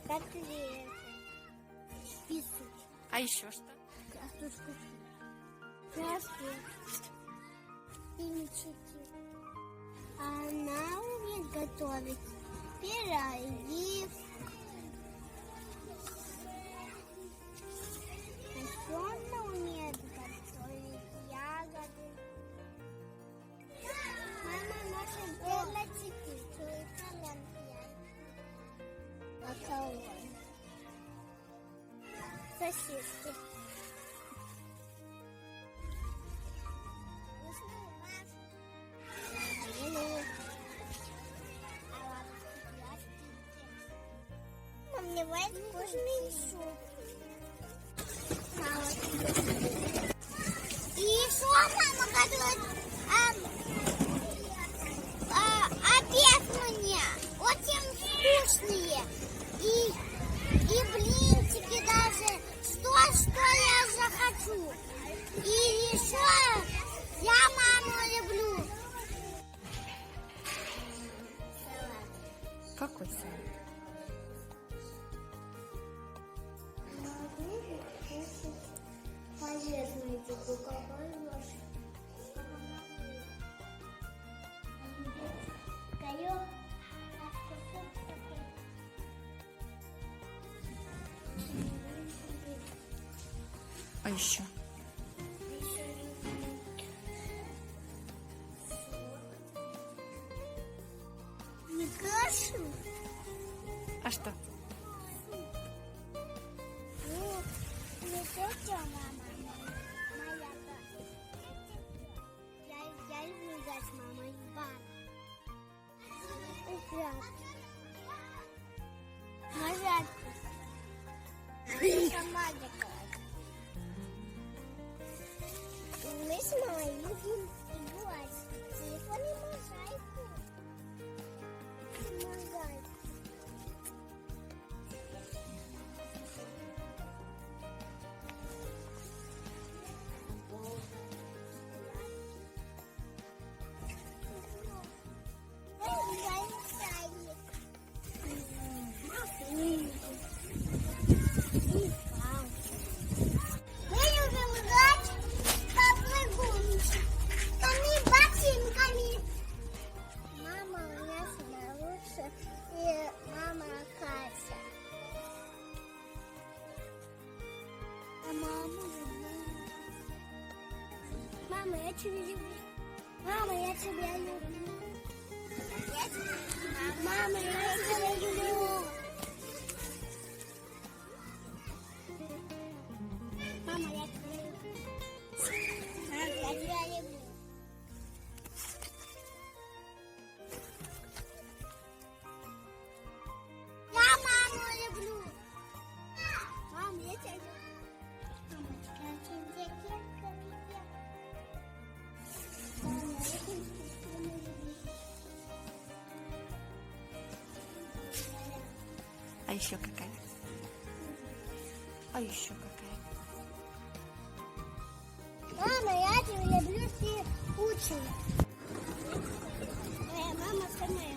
котлеты, пиццу, А еще что? картошку фри, пинчики. Она умеет готовить пироги. Еще она умеет готовить ягоды. Мама может делать и пиццу, и солянки. Макароны. Сосиски. Наливает вкусный суп. И еще мама готовит обед мне. Очень вкусные. И блинчики даже. Что я захочу. И еще я маму люблю. Какой салат? Полезную еду, какой ложь. А еще? Не кашу? А что? Ну, не тетя мама, моя да. Я люблю дать мамой бар. Нажатки. Сама делать. Мы с мамой любим играть в телефоне мозаику. Мозаику. Мама, я тебя люблю. Мама, я тебя люблю. Мама, я тебя люблю. Мама, я тебя люблю. Мама, я тебя люблю. Я маму люблю. Мама, я тебя люблю. Мамочка, я тебя люблю. А еще какая? А еще какая? Мама, я тебя люблю, ты очень. Моя мама самая